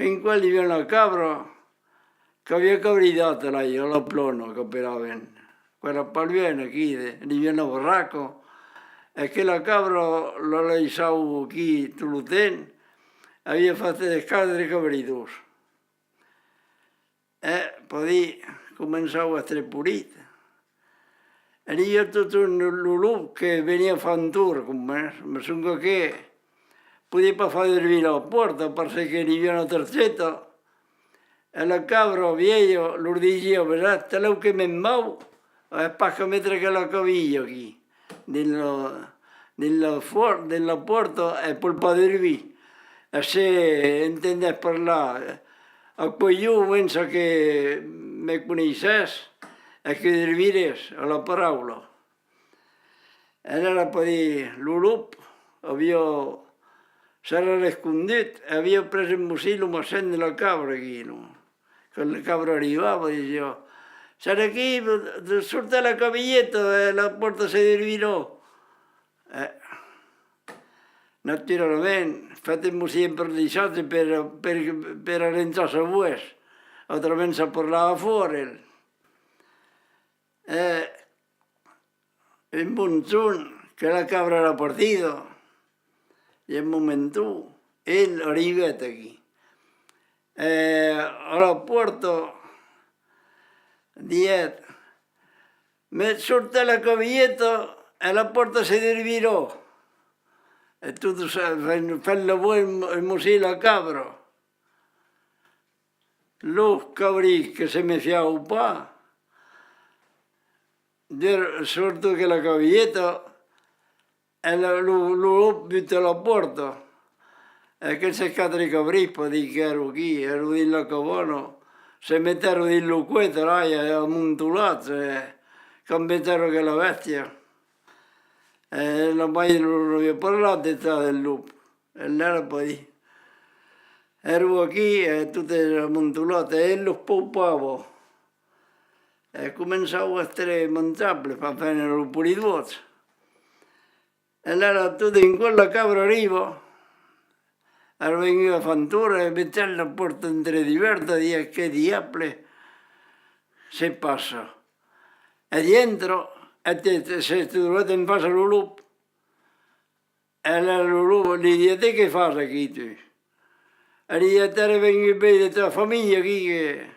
in quel hi havia una cabra che havia cabridata là, alla plono che operaven. Quella palviene aquí, hi havia un barraco, e che la cabra la laissau aquí tot el temps, havia fatto descadre cabridors. Poi començau a essere purit. E hi havia tot un lulup che venia a fare un tour con me, ma sonque che podia pas far servir la porta perché hi havia una targeta. E la cabra vieja lo diceva, te lo che mi mau, è pas mettere che la caviglia qui, nella porta e poi servire. E se intendesse parlare a quello pensa che mi conoscesse e che servisse alla parola. E allora poi l'ulup s'era nascondut e havia preso il musillo massent della cabra aquí, no? Che la cabra arrivava e diceva, sarà aquí, surt la cavilletta e la porta si servirà. Naturalment, fatemi sempre disordine per arrentrare a voi, altrimenti si parlava fuori. In Monzón, che la cabra era partita, e un momento, ell arribat aquí. All'aeroporto, diet, surt la cavilletta e la porta si servirà. E tutto fai voi il musillo a cabra. Lo cabrì che se mi fiavo qua, sorto che la cavilletta e lo butta alla porta. E che se cadre i cabrì, poi di che ero qui, ero di la cabana, se mettero di luquetta là e ammontolato, che mettero che la bestia. E la mai non avevo parlato del lupo. E allora poi ero qui e tutte ammontolate e lo pompavo. E cominciavo a essere mangiabile, fa bene lo pulito. E allora tutto in quella cabra arrivo, allora veniva Fantura e metteva la porta entreaperta e diceva che diavolo se passa. E dentro se trovate in faccia lo lupo. E allora lo lupo gli dice, te che fai qui tu? E gli dice, te vengi bene della tua famiglia qui che...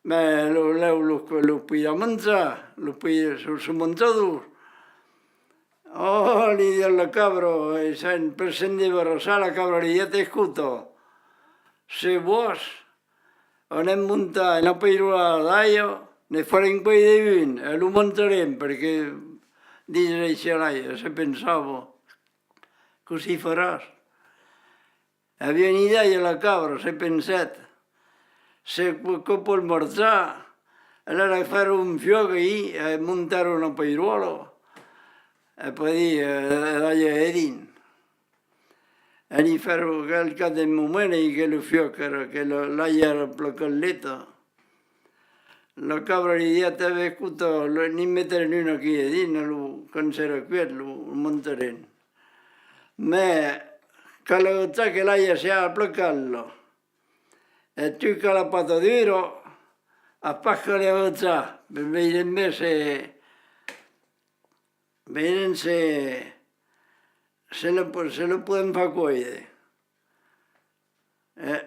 Ma lo puoi da mangiare, lo puoi sul mangiatore. Oh, gli dice alla cabra, per scendere a rosare la cabra gli dice, te ascolto, se vuoi, anem a muntar una pairola d'aia, ne farem quei di vin e lo montarem perché dice se pensavo, così faràs. Havia un'idea la cabra, se pensat, se può marciare, allora fare un fioc ahí e montare una pairola e poi dargli edin. E gli farò al cap del momento che lo fioc era, che l'aia era placalletta. La cabra gli dice, te avevo ascoltato, non mettere nulla qui edin, quando sarà qui lo monteremo. Ma che la cosa che l'aia si ha placcallo, e tu che la pata duro, a pacca le avanza, per vedere se lo pueden far coide.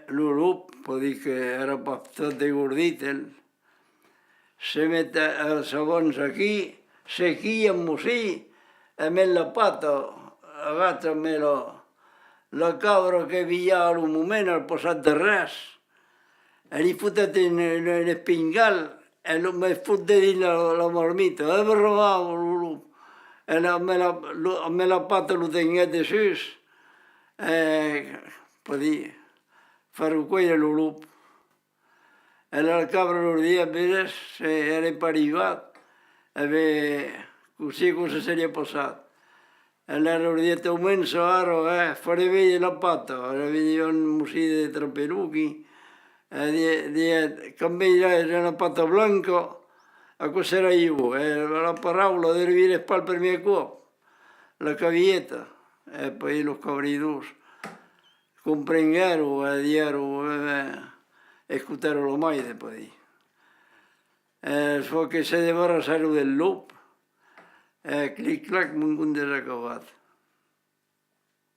L'ulup, può dire che era bastante gordito, se mette els sabons aquí, se quilla amb musí, e me la pata, agafa la cabra che via al moment al posat de res, e li fotet en espingal, e me fot de dins la marmita, e me robava l'ulup. E me la pata lo tenguet de sus, può dire, far quello l'ulup. E la cabra lo dia, vedes, se era per arribar, così cosa saria passat. E allora lo dia, te començo ara, faré vedere la pata, veniva un musí de traperuchi, e dia, canviare una pata blanca, a cosa era io, la paraula de servire per per mia cuop, la cavilletta, e poi lo cabridors. comprengere a dire ascoltarlo mai poi. So che se deve rasare del lup, clic-clac, m'ho desacabat.